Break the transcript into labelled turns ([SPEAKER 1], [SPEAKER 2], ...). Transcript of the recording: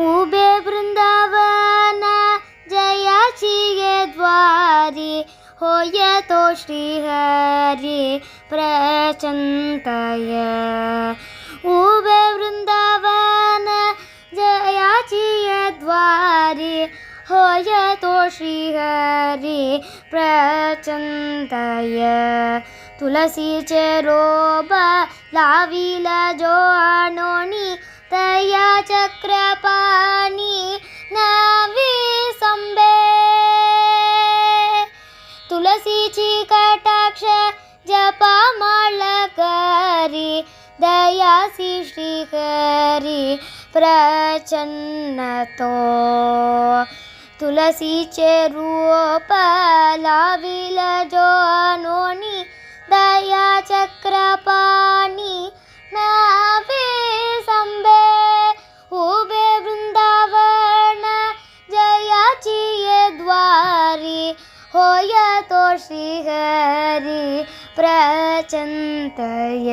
[SPEAKER 1] ube Vrindavan जयाचिये द्वारी होय तो Shrihari प्रचंतय ube Vrindavan जयाचिये द्वारी होय तो श्रीहरि प्रचंतय तुलसी चेरोब लाविला जो अणोनी तया चक्रपाणी नवी संबे तुलसीची कटाक्ष जपा माळकरी दयासी श्रीहरि प्रचन्नतो तुलसीचे रूप लाविल जो अणोनी दया चक्रपाणी नवे संबे उबे वृंदावन जयाचिये द्वारी होय तो श्रीहरि प्रचंतय